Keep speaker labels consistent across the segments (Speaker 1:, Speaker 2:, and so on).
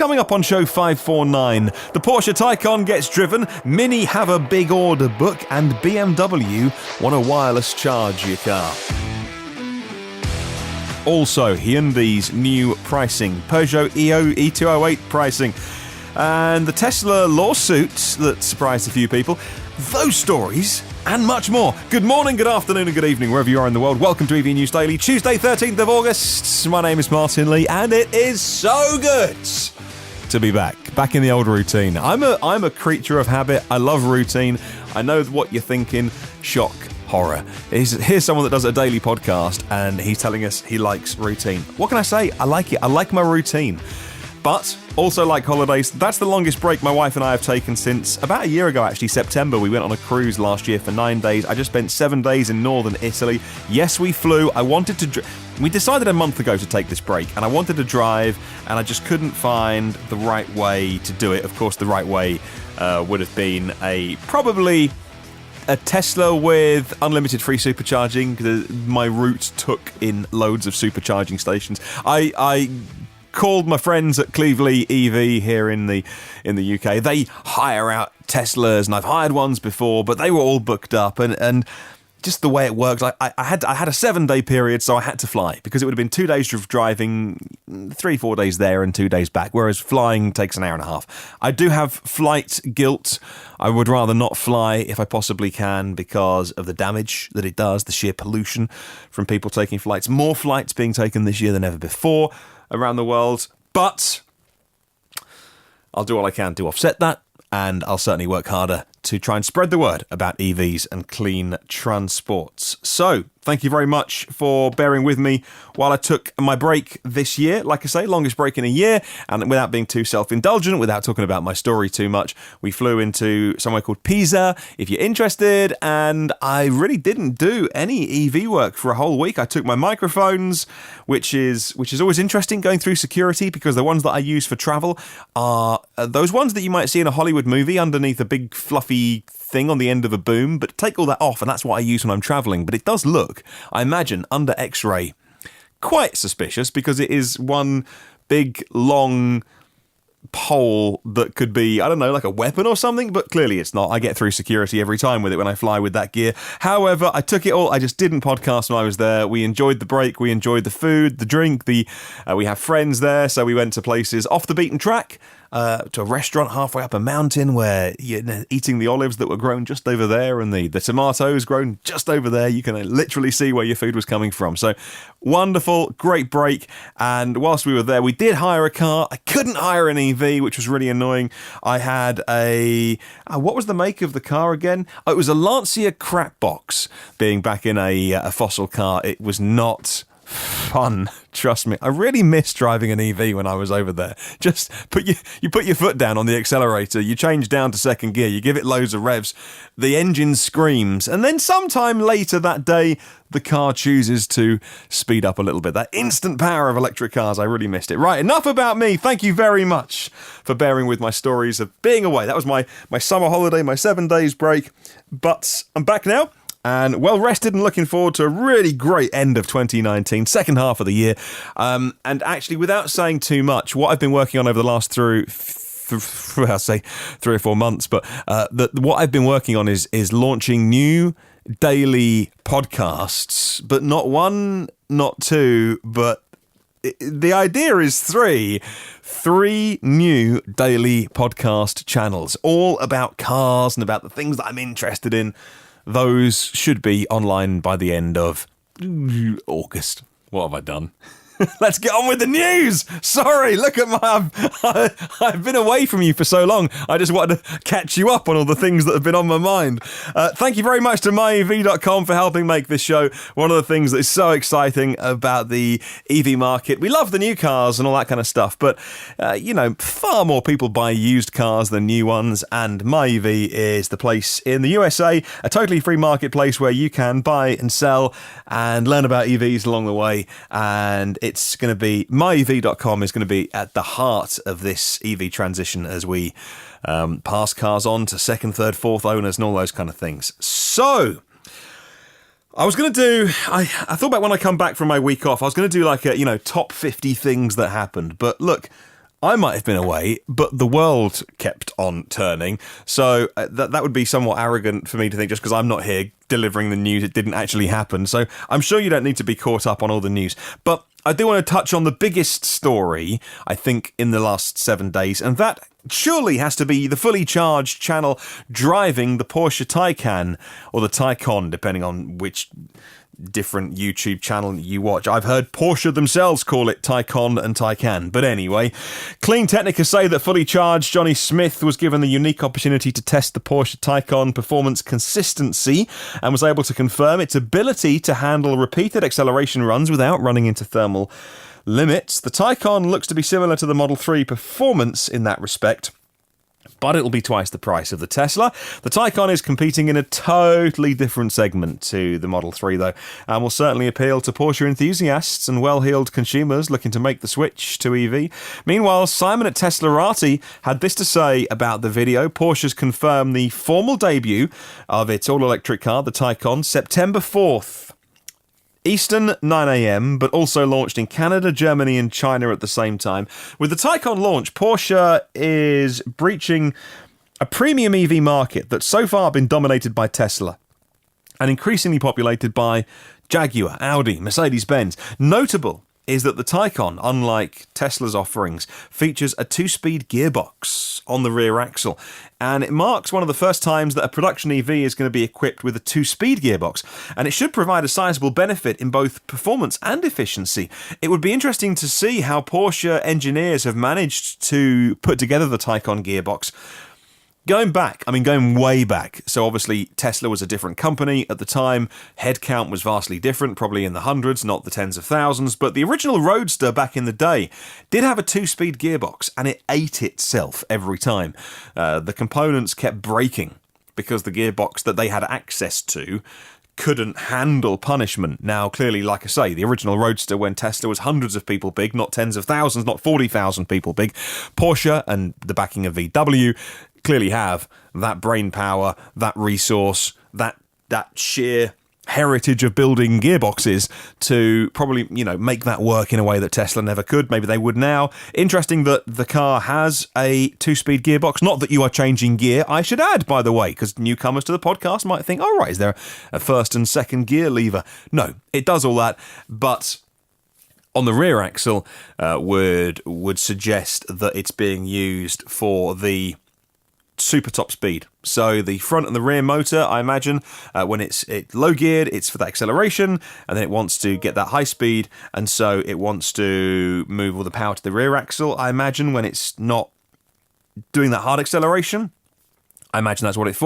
Speaker 1: Coming up on show 549, the Porsche Taycan gets driven, Mini have a big order book, and BMW want to wireless charge your car. Also, Hyundai's new pricing, Peugeot E208 pricing, and the Tesla lawsuit that surprised a few people. Those stories and much more. Good morning, good afternoon, and good evening, wherever you are in the world. Welcome to EV News Daily, Tuesday, 13th of August. My name is Martyn Lee, and it is so good to be back in the old routine. I'm a creature of habit. I love routine. I know what you're thinking. Shock, horror. Here's someone that does a daily podcast, and he's telling us he likes routine. What can I say? I like it. I like my routine. But also like holidays. That's the longest break my wife and I have taken since about a year ago, actually, September. We went on a cruise last year for 9 days. I just spent 7 days in northern Italy. Yes, we flew. We decided a month ago to take this break, and I wanted to drive, and I just couldn't find the right way to do it. Of course, the right way would have been probably a Tesla with unlimited free supercharging, because my route took in loads of supercharging stations. I called my friends at Cleveley EV here in the UK. They hire out Teslas, and I've hired ones before, but they were all booked up, and just the way it works, I had a 7-day period, so I had to fly, because it would have been 2 days of driving, 3-4 days there and 2 days back, whereas flying takes an hour and a half. I do have flight guilt. I would rather not fly if I possibly can, because of the damage that it does, the sheer pollution from people taking flights. More flights being taken this year than ever before around the world, but I'll do all I can to offset that, and I'll certainly work harder to try and spread the word about EVs and clean transports. So, thank you very much for bearing with me while I took my break this year. Like I say, longest break in a year, and without being too self-indulgent, without talking about my story too much, we flew into somewhere called Pisa, if you're interested, and I really didn't do any EV work for a whole week. I took my microphones, which is always interesting, going through security, because the ones that I use for travel are those ones that you might see in a Hollywood movie underneath a big fluffy thing on the end of a boom, but take all that off, and that's what I use when I'm travelling. But it does look, I imagine, under X-ray, quite suspicious, because it is one big, long pole that could be, I don't know, like a weapon or something, but clearly it's not. I get through security every time with it when I fly with that gear. However, I took it all. I just didn't podcast when I was there. We enjoyed the break. We enjoyed the food, the drink. We have friends there, so we went to places off the beaten track, to a restaurant halfway up a mountain where you're eating the olives that were grown just over there, and the tomatoes grown just over there. You can literally see where your food was coming from. So wonderful, great break. And whilst we were there, we did hire a car. I couldn't hire an EV, which was really annoying. I had what was the make of the car again? Oh, it was a Lancia Crapbox. Being back in a fossil car, it was not fun, trust me. I really missed driving an EV when I was over there. Just you put your foot down on the accelerator, you change down to second gear, you give it loads of revs, the engine screams, and then sometime later that day the car chooses to speed up a little bit. That instant power of electric cars, I really missed it. Right, enough about me. Thank you very much for bearing with my stories of being away. That was my summer holiday, my 7 days break, but I'm back now, and well rested, and looking forward to a really great end of 2019, second half of the year. And actually, without saying too much, what I've been working on over the last I'll say 3 or 4 months, but what I've been working on is launching new daily podcasts, but not one, not two, but the idea is three new daily podcast channels, all about cars and about the things that I'm interested in. Those should be online by the end of August. What have I done? Let's get on with the news. Sorry, look at I've been away from you for so long. I just wanted to catch you up on all the things that have been on my mind. Thank you very much to myev.com for helping make this show. One of the things that is so exciting about the EV market, we love the new cars and all that kind of stuff, but far more people buy used cars than new ones, and myev is the place in the USA, a totally free marketplace where you can buy and sell and learn about EVs along the way. And it's going to be, myev.com is going to be at the heart of this EV transition as we pass cars on to second, third, fourth owners and all those kind of things. So I was going to do, I thought about when I come back from my week off, I was going to do like a, top 50 things that happened. But look, I might have been away, but the world kept on turning. So that would be somewhat arrogant for me to think just because I'm not here delivering the news, it didn't actually happen. So I'm sure you don't need to be caught up on all the news. But I do want to touch on the biggest story, I think, in the last 7 days, and that surely has to be the fully charged channel driving the Porsche Taycan, or the Taycan, depending on which different YouTube channel you watch. I've heard Porsche themselves call it Taycan and Taycan. But anyway, Clean Technica say that fully charged Jonny Smith was given the unique opportunity to test the Porsche Taycan performance consistency and was able to confirm its ability to handle repeated acceleration runs without running into thermal limits. The Taycan looks to be similar to the Model 3 performance in that respect, but it'll be twice the price of the Tesla. The Taycan is competing in a totally different segment to the Model 3, though, and will certainly appeal to Porsche enthusiasts and well-heeled consumers looking to make the switch to EV. Meanwhile, Simon at Teslarati had this to say about the video. Porsche's confirmed the formal debut of its all-electric car, the Taycan, September 4th. Eastern 9 a.m, but also launched in Canada, Germany and China at the same time. With the Taycan launch, Porsche is breaching a premium EV market that's so far been dominated by Tesla and increasingly populated by Jaguar, Audi, Mercedes-Benz. Notable is that the Taycan, unlike Tesla's offerings, features a 2-speed gearbox on the rear axle, and it marks one of the first times that a production EV is going to be equipped with a 2-speed gearbox, and it should provide a sizable benefit in both performance and efficiency. It would be interesting to see how Porsche engineers have managed to put together the Taycan gearbox. Going way back, so obviously Tesla was a different company at the time, headcount was vastly different, probably in the hundreds, not the tens of thousands, but the original Roadster back in the day did have a 2-speed gearbox, and it ate itself every time. The components kept breaking because the gearbox that they had access to couldn't handle punishment. Now, clearly, like I say, the original Roadster, when Tesla was hundreds of people big, not tens of thousands, not 40,000 people big, Porsche and the backing of VW clearly have that brain power, that resource, that sheer heritage of building gearboxes to probably, make that work in a way that Tesla never could. Maybe they would now. Interesting that the car has a 2-speed gearbox. Not that you are changing gear, I should add, by the way, because newcomers to the podcast might think, oh, right, is there a first and second gear lever? No, it does all that, but on the rear axle would suggest that it's being used for the super top speed. So the front and the rear motor, I imagine, when it's low geared, it's for that acceleration, and then it wants to get that high speed, and so it wants to move all the power to the rear axle, I imagine, when it's not doing that hard acceleration. I imagine that's what it's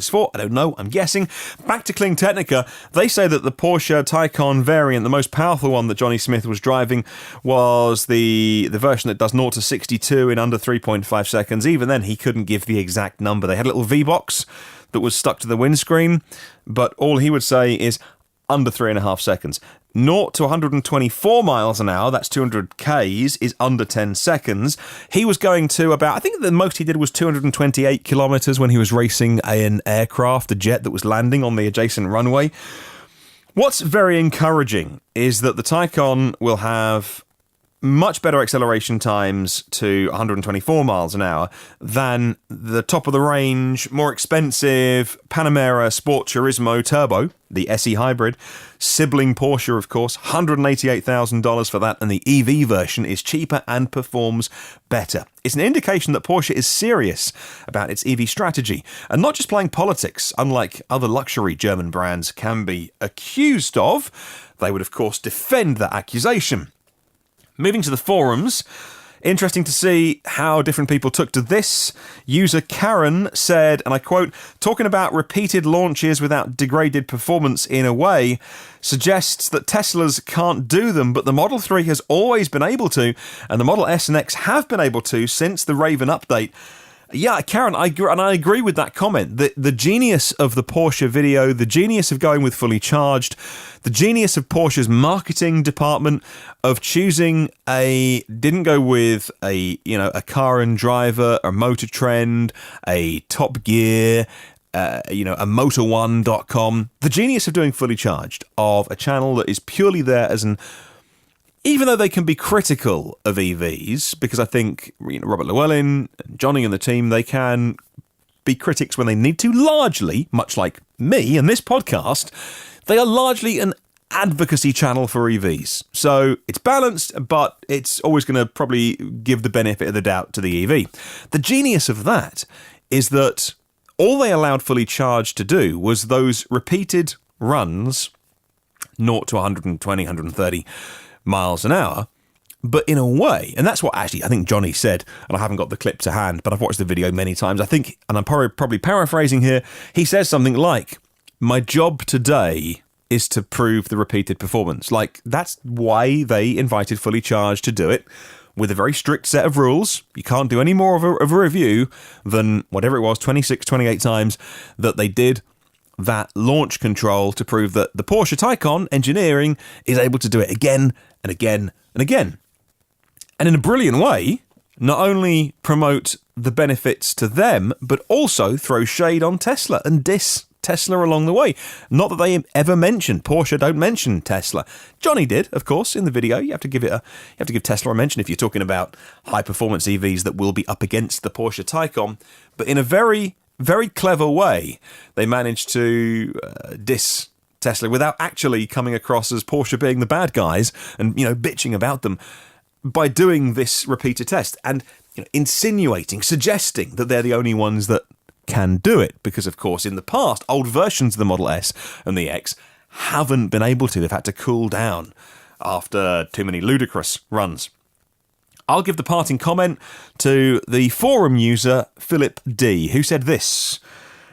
Speaker 1: for. I don't know. I'm guessing. Back to Clean Technica, they say that the Porsche Taycan variant, the most powerful one that Jonny Smith was driving, was the version that does 0 to 62 in under 3.5 seconds. Even then, he couldn't give the exact number. They had a little V-box that was stuck to the windscreen, but all he would say is under 3.5 seconds. 0 to 124 miles an hour, that's 200 Ks, is under 10 seconds. He was going to about, I think the most he did was 228 kilometers when he was racing an aircraft, a jet that was landing on the adjacent runway. What's very encouraging is that the Taycan will have much better acceleration times to 124 miles an hour than the top of the range, more expensive Panamera Sport Turismo Turbo, the SE Hybrid, sibling Porsche, of course, $188,000 for that, and the EV version is cheaper and performs better. It's an indication that Porsche is serious about its EV strategy, and not just playing politics, unlike other luxury German brands can be accused of. They would, of course, defend that accusation. Moving to the forums, interesting to see how different people took to this. User Karen said, and I quote, talking about repeated launches without degraded performance in a way suggests that Teslas can't do them, but the Model 3 has always been able to, and the Model S and X have been able to since the Raven update. Yeah, Karen, I agree with that comment. The genius of the Porsche video, the genius of going with fully charged, the genius of Porsche's marketing department of choosing didn't go with a car and driver, a motor trend, a Top Gear, a motor1.com. The genius of doing fully charged, of a channel that is purely there as an even though they can be critical of EVs, because I think Robert Llewellyn, Jonny and the team, they can be critics when they need to, largely, much like me and this podcast, they are largely an advocacy channel for EVs. So it's balanced, but it's always going to probably give the benefit of the doubt to the EV. The genius of that is that all they allowed fully charged to do was those repeated runs, 0 to 120, 130 miles an hour, but in a way, and that's what actually I think Jonny said, and I haven't got the clip to hand, but I've watched the video many times. I think, and I'm probably paraphrasing here, he says something like, "My job today is to prove the repeated performance." Like, that's why they invited Fully Charged to do it, with a very strict set of rules. You can't do any more of a review than whatever it was, 26, 28 times that they did that launch control to prove that the Porsche Taycan engineering is able to do it again and again and again. And in a brilliant way, not only promote the benefits to them, but also throw shade on Tesla and diss Tesla along the way. Not that they ever mention Porsche, don't mention Tesla. Jonny did, of course, in the video. You have to give Tesla a mention if you're talking about high performance EVs that will be up against the Porsche Taycan. But in a very, very clever way, they managed to diss Tesla without actually coming across as Porsche being the bad guys and, bitching about them, by doing this repeated test and insinuating, suggesting that they're the only ones that can do it, because of course in the past old versions of the Model S and the X haven't been able to. They've had to cool down after too many ludicrous runs. I'll give the parting comment to the forum user Philip D, who said this: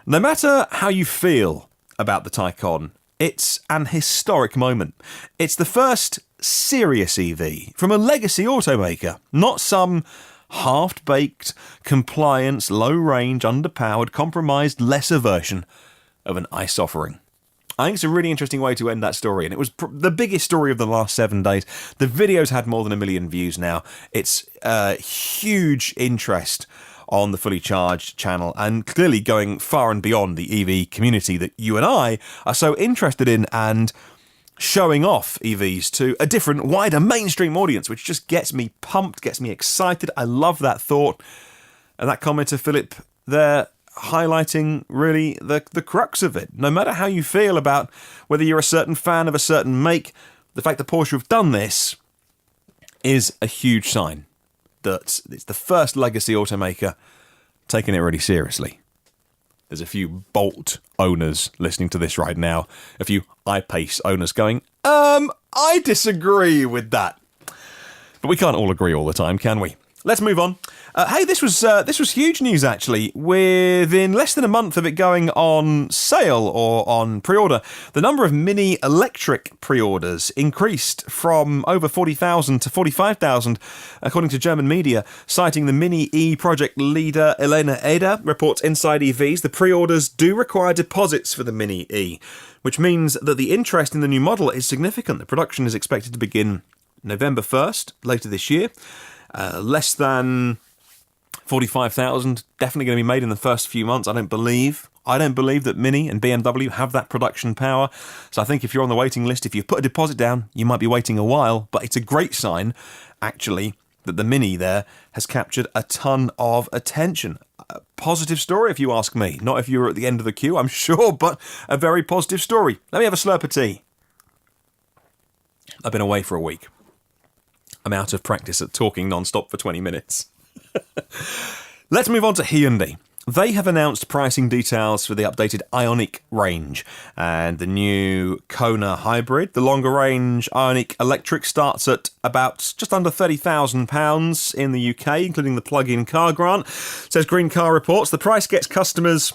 Speaker 1: "No matter how you feel about the Taycan, it's an historic moment. It's the first serious EV from a legacy automaker, not some half-baked, compliance, low-range, underpowered, compromised, lesser version of an ICE offering." I think it's a really interesting way to end that story, and it was the biggest story of the last 7 days. The video's had more than 1 million views now. It's huge interest on the Fully Charged channel, and clearly going far and beyond the EV community that you and I are so interested in, and showing off EVs to a different, wider mainstream audience, which just gets me pumped, gets me excited. I love that thought. And that commenter, Philip, there, highlighting really the crux of it. No matter how you feel about whether you're a certain fan of a certain make, the fact that Porsche have done this is a huge sign that it's the first legacy automaker taking it really seriously. There's a few Bolt owners listening to this right now, a few iPace owners going, I disagree with that. But we can't all agree all the time, can we? Let's move on. Hey, this was huge news, actually. Within less than a month of it going on sale or on pre-order, the number of Mini electric pre-orders increased from over 40,000 to 45,000, according to German media, citing the Mini E project leader Elena Eder reports Inside EVs. The pre-orders do require deposits for the Mini E, which means that the interest in the new model is significant. The production is expected to begin November 1st, later this year. Less than 45,000 definitely going to be made in the first few months. I don't believe that Mini and BMW have that production power. So I think if you're on the waiting list, if you've put a deposit down, you might be waiting a while. But it's a great sign, actually, that the Mini there has captured a ton of attention. A positive story, if you ask me. Not if you're at the end of the queue, I'm sure, but a very positive story. Let me have a slurp of tea. I've been away for a week. I'm out of practice at talking non-stop for 20 minutes. Let's move on to Hyundai. They have announced pricing details for the updated Ioniq range and the new Kona hybrid. The longer range Ioniq Electric starts at about just under £30,000 in the UK, including the plug-in car grant. Says Green Car Reports. The price gets customers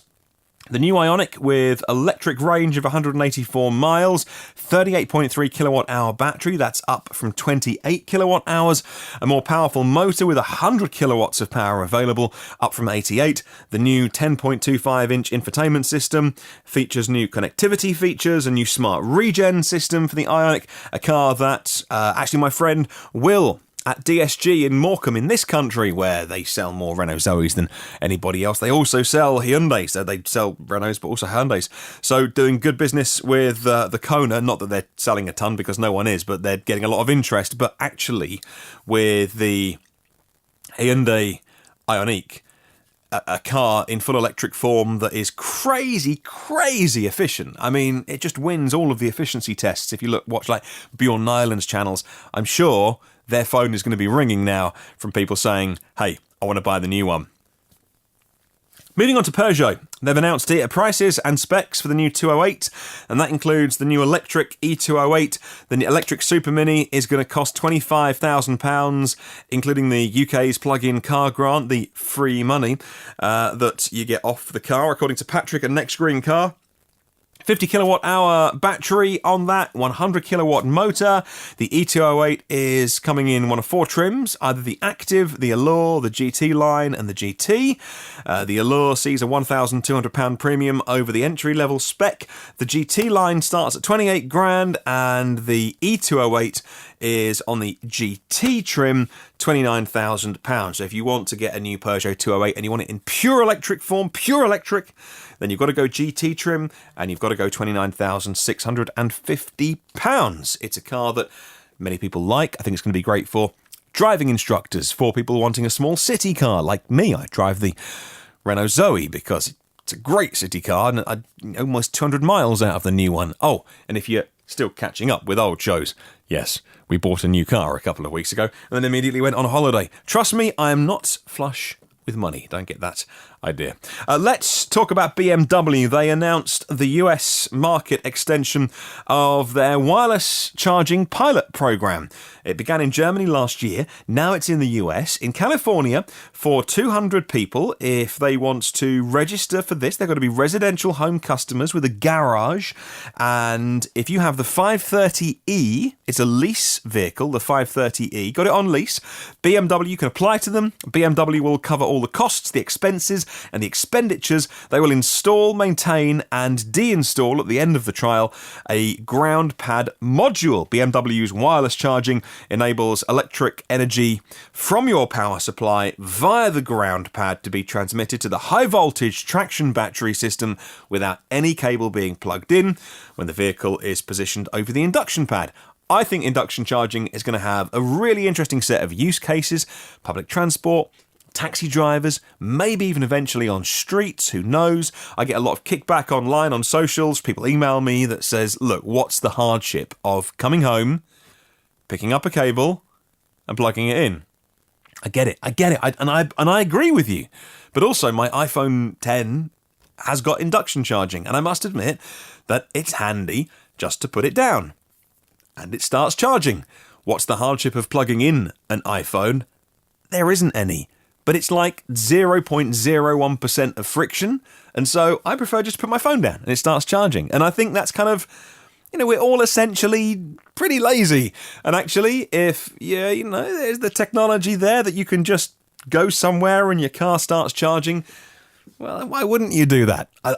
Speaker 1: the new Ioniq with electric range of 184 miles, 38.3 kilowatt-hour battery, that's up from 28 kilowatt-hours, a more powerful motor with 100 kilowatts of power available, up from 88. The new 10.25-inch infotainment system features new connectivity features, a new smart regen system for the Ioniq, a car that actually my friend Will at DSG in Morecambe in this country, where they sell more Renault Zoes than anybody else. They also sell Hyundais, so they sell Renaults but also Hyundais. So doing good business with the Kona, not that they're selling a ton because no one is, but they're getting a lot of interest. But actually with the Hyundai Ioniq, a car in full electric form that is crazy efficient. I mean, it just wins all of the efficiency tests. If you watch like Bjorn Nyland's channels, I'm sure their phone is going to be ringing now from people saying, hey, I want to buy the new one. Moving on to Peugeot, they've announced here prices and specs for the new 208, and that includes the new electric E208. The electric Super Mini is going to cost £25,000, including the UK's plug-in car grant, the free money that you get off the car, according to Patrick at Next Green Car. 50 kilowatt hour battery on that, 100 kilowatt motor. The E208 is coming in one of four trims, either the Active, the Allure, the GT line and the GT. The Allure sees a £1,200 premium over the entry level spec. The GT line starts at 28 grand and the E208 is on the GT trim, £29,000. So if you want to get a new Peugeot 208 and you want it in pure electric form, then you've got to go GT trim and you've got to go £29,650. It's a car that many people like. I think it's going to be great for driving instructors, for people wanting a small city car like me. I drive the Renault Zoe because it's a great city car and I'm almost 200 miles out of the new one. Oh, and if you're still catching up with old shows, yes, we bought a new car a couple of weeks ago and then immediately went on holiday. Trust me, I am not flush with money. Don't get that idea. Let's talk about BMW. They announced the US market extension of their wireless charging pilot program. It began in Germany last year. Now it's in the US. In California, for 200 people, if they want to register for this, they've got to be residential home customers with a garage. And if you have the 530e, it's a lease vehicle, the 530e, got it on lease, BMW can apply to them. BMW will cover all the costs, the expenses, and the expenditures. They will install, maintain, and deinstall at the end of the trial a ground pad module. BMW's wireless charging enables electric energy from your power supply via the ground pad to be transmitted to the high voltage traction battery system without any cable being plugged in when the vehicle is positioned over the induction pad. I think induction charging is going to have a really interesting set of use cases: public transport, taxi drivers, maybe even eventually on streets, who knows. I get a lot of kickback online on socials. People email me that says, look, what's the hardship of coming home, picking up a cable and plugging it in? I get it. And I agree with you. But also my iPhone 10 has got induction charging, and I must admit that it's handy just to put it down and it starts charging. What's the hardship of plugging in an iPhone? There isn't any. But it's like 0.01% of friction. And so I prefer just to put my phone down and it starts charging. And I think that's kind of, we're all essentially pretty lazy. And actually, if, there's the technology there that you can just go somewhere and your car starts charging, well, why wouldn't you do that? I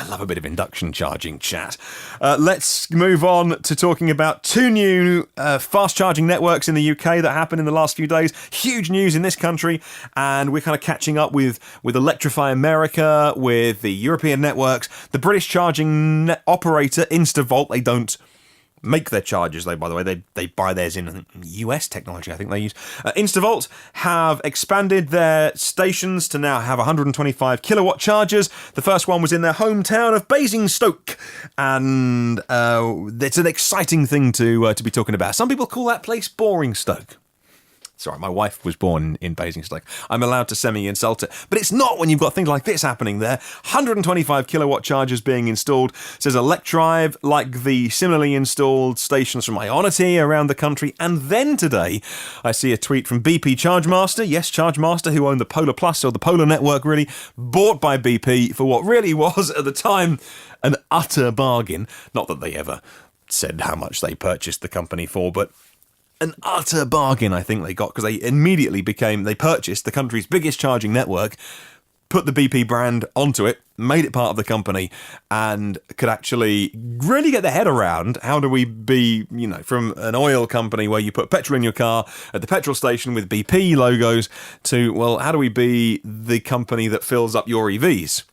Speaker 1: love a bit of induction charging chat. Let's move on to talking about two new fast charging networks in the UK that happened in the last few days. Huge news in this country, and we're kind of catching up with Electrify America, with the European networks. The British charging operator InstaVolt, they don't make their chargers, by the way, they buy theirs in US technology, I think they use. InstaVolt have expanded their stations to now have 125 kilowatt chargers. The first one was in their hometown of Basingstoke, and it's an exciting thing to be talking about. Some people call that place Boringstoke. Sorry, my wife was born in Basingstoke. I'm allowed to semi-insult it. But it's not when you've got things like this happening there. 125 kilowatt chargers being installed. It says Electrive, like the similarly installed stations from Ionity around the country. And then today, I see a tweet from BP Chargemaster. Yes, Chargemaster, who owned the Polar Plus, or the Polar Network, really, bought by BP for what really was, at the time, an utter bargain. Not that they ever said how much they purchased the company for, but an utter bargain I think they got, because they purchased the country's biggest charging network put the BP brand onto it, made it part of the company, and could actually really get their head around how do we be, from an oil company where you put petrol in your car at the petrol station with BP logos to, well, how do we be the company that fills up your EVs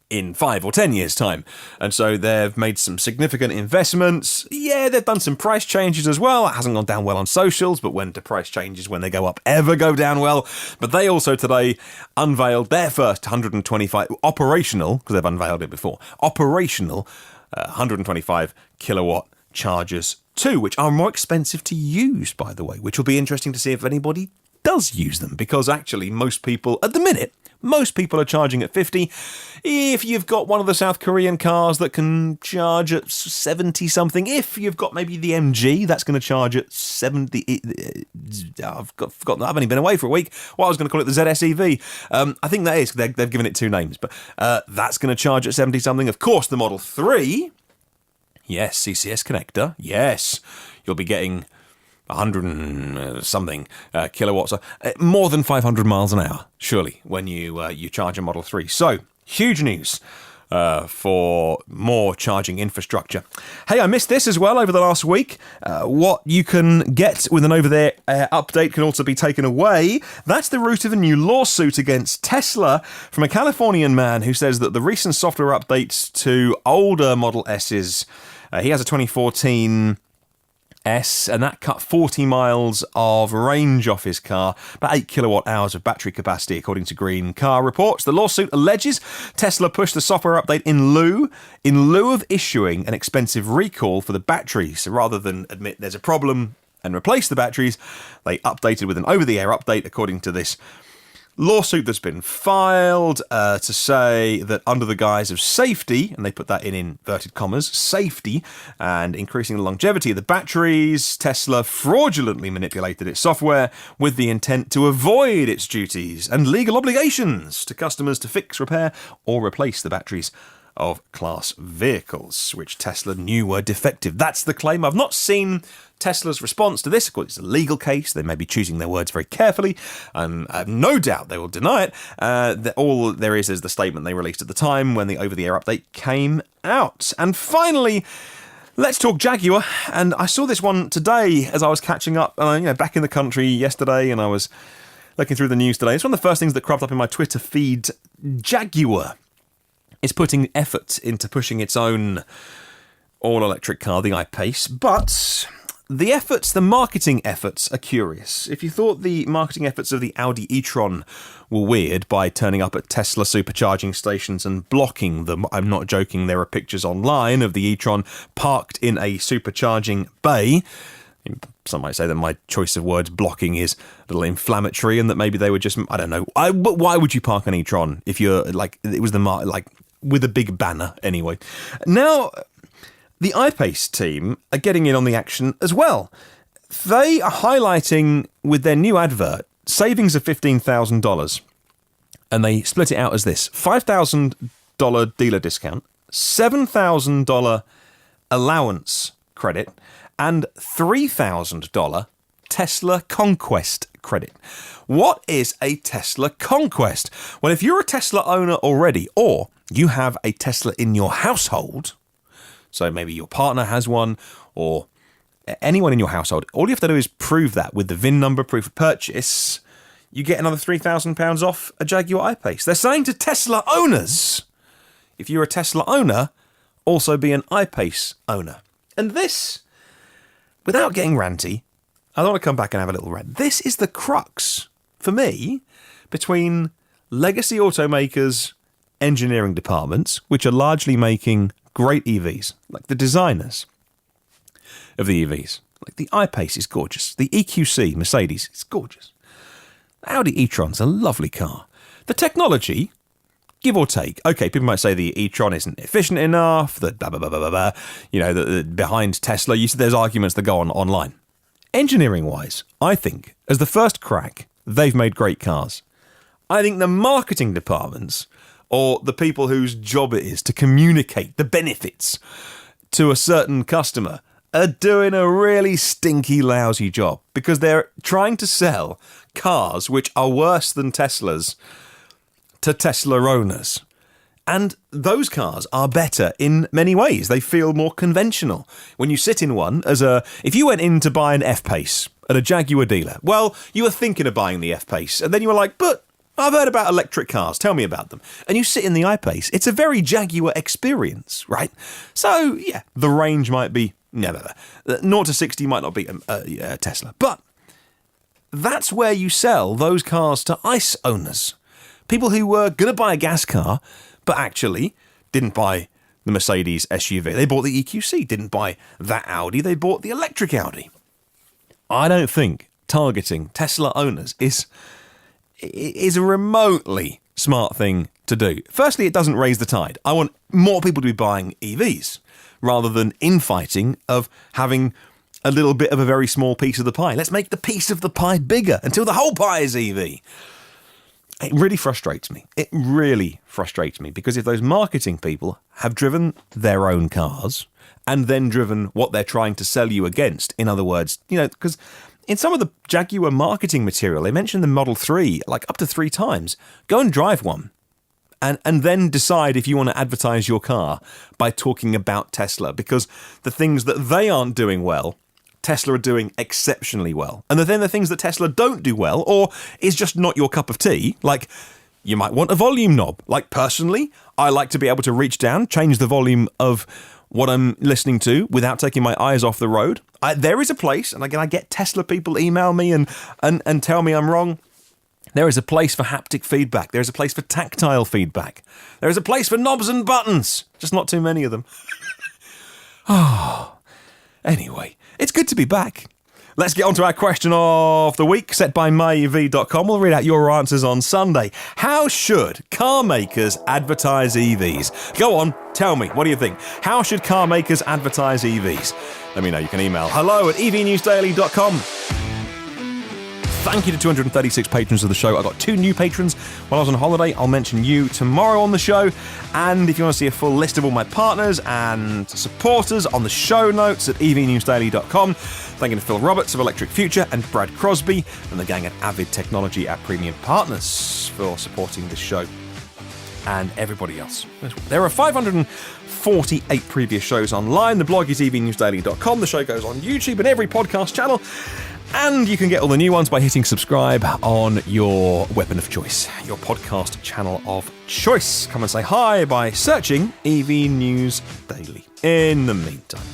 Speaker 1: in 5 or 10 years' time? And so they've made some significant investments. Yeah, they've done some price changes as well. It hasn't gone down well on socials, but when do price changes, when they go up, ever go down well? But they also today unveiled their first 125 operational, because they've unveiled it before, operational 125 kilowatt chargers too, which are more expensive to use, by the way, which will be interesting to see if anybody does use them, because actually most people, at the minute, most people are charging at 50. If you've got one of the South Korean cars that can charge at 70-something, if you've got maybe the MG, that's going to charge at 70... I've forgotten. I've only been away for a week. Well, I was going to call it the ZSEV. I think that is. They've given it two names. But that's going to charge at 70-something. Of course, the Model 3. Yes, CCS connector. Yes. You'll be getting 100 and something kilowatts, more than 500 miles an hour, surely, when you charge a Model 3. So, huge news for more charging infrastructure. Hey, I missed this as well over the last week. What you can get with an over-the-air update can also be taken away. That's the root of a new lawsuit against Tesla from a Californian man who says that the recent software updates to older Model S's, he has a 2014 S, and that cut 40 miles of range off his car, about 8 kilowatt hours of battery capacity, according to Green Car Reports. The lawsuit alleges Tesla pushed the software update in lieu of issuing an expensive recall for the batteries. So rather than admit there's a problem and replace the batteries, they updated with an over-the-air update, according to this lawsuit that's been filed to say that under the guise of safety, and they put that in inverted commas, safety, and increasing the longevity of the batteries, Tesla fraudulently manipulated its software with the intent to avoid its duties and legal obligations to customers to fix, repair, or replace the batteries of class vehicles, which Tesla knew were defective. That's the claim. I've not seen Tesla's response to this. Of course, it's a legal case. They may be choosing their words very carefully. I have no doubt they will deny it. All there is the statement they released at the time when the over-the-air update came out. And finally, let's talk Jaguar. And I saw this one today as I was catching up, back in the country yesterday, and I was looking through the news today. It's one of the first things that cropped up in my Twitter feed. Jaguar is putting effort into pushing its own all-electric car, the I-Pace, but the marketing efforts are curious. If you thought the marketing efforts of the Audi e-tron were weird by turning up at Tesla supercharging stations and blocking them, I'm not joking, there are pictures online of the e-tron parked in a supercharging bay. Some might say that my choice of words, blocking, is a little inflammatory, and that maybe they were just, I don't know. But why would you park an e-tron if you're, it was with a big banner anyway? Now, the I-Pace team are getting in on the action as well. They are highlighting with their new advert savings of $15,000, and they split it out as this: $5,000 dealer discount, $7,000 allowance credit, and $3,000 Tesla Conquest credit. What is a Tesla Conquest? Well, if you're a Tesla owner already, or you have a Tesla in your household, so maybe your partner has one, or anyone in your household, all you have to do is prove that with the VIN number, proof of purchase, you get another £3,000 off a Jaguar I-Pace. They're saying to Tesla owners, if you're a Tesla owner, also be an I-Pace owner. And this, without getting ranty, I don't want to come back and have a little rant. This is the crux, for me, between legacy automakers' engineering departments, which are largely making great EVs, like the designers of the EVs. Like the I-Pace is gorgeous. The EQC Mercedes is gorgeous. Audi e-tron's a lovely car. The technology, give or take. Okay, people might say the e-tron isn't efficient enough, that blah, blah, blah, blah, blah. Behind Tesla, there's arguments that go on online. Engineering-wise, I think, as the first crack, they've made great cars. I think the marketing departments, or the people whose job it is to communicate the benefits to a certain customer, are doing a really stinky, lousy job, because they're trying to sell cars which are worse than Teslas to Tesla owners. And those cars are better in many ways. They feel more conventional. When you sit in one, if you went in to buy an F-Pace at a Jaguar dealer, well, you were thinking of buying the F-Pace, and then you were like, but I've heard about electric cars, tell me about them. And you sit in the I-Pace, it's a very Jaguar experience, right? So, yeah, the range might be, 0 to 60 might not be a Tesla. But that's where you sell those cars to ICE owners. People who were going to buy a gas car, but actually didn't buy the Mercedes SUV. They bought the EQC, didn't buy that Audi, they bought the electric Audi. I don't think targeting Tesla owners is a remotely smart thing to do. Firstly, it doesn't raise the tide. I want more people to be buying EVs rather than infighting of having a little bit of a very small piece of the pie. Let's make the piece of the pie bigger until the whole pie is EV. It really frustrates me. It really frustrates me because if those marketing people have driven their own cars and then driven what they're trying to sell you against, in other words, because in some of the Jaguar marketing material, they mention the Model 3 like up to 3 times. Go and drive one and then decide if you want to advertise your car by talking about Tesla, because the things that they aren't doing well, Tesla are doing exceptionally well. And then the things that Tesla don't do well, or is just not your cup of tea, like you might want a volume knob. Like personally, I like to be able to reach down, change the volume of what I'm listening to without taking my eyes off the road. There is a place, and again, I get Tesla people email me and tell me I'm wrong. There is a place for haptic feedback. There is a place for tactile feedback. There is a place for knobs and buttons. Just not too many of them. Anyway, it's good to be back. Let's get on to our question of the week, set by myev.com. We'll read out your answers on Sunday. How should car makers advertise EVs? Go on, tell me, what do you think? How should car makers advertise EVs? Let me know. You can email hello@evnewsdaily.com. Thank you to 236 patrons of the show. I got 2 new patrons while I was on holiday. I'll mention you tomorrow on the show. And if you want to see a full list of all my partners and supporters on the show notes at evnewsdaily.com. Thank you to Phil Roberts of Electric Future and Brad Crosby and the gang at Avid Technology at Premium Partners for supporting this show and everybody else. There are 548 previous shows online. The blog is evnewsdaily.com. The show goes on YouTube and every podcast channel. And you can get all the new ones by hitting subscribe on your weapon of choice, your podcast channel of choice. Come and say hi by searching EV News Daily. In the meantime,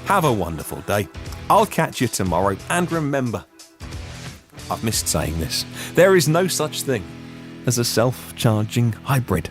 Speaker 1: have a wonderful day. I'll catch you tomorrow. And remember, I've missed saying this, there is no such thing as a self-charging hybrid.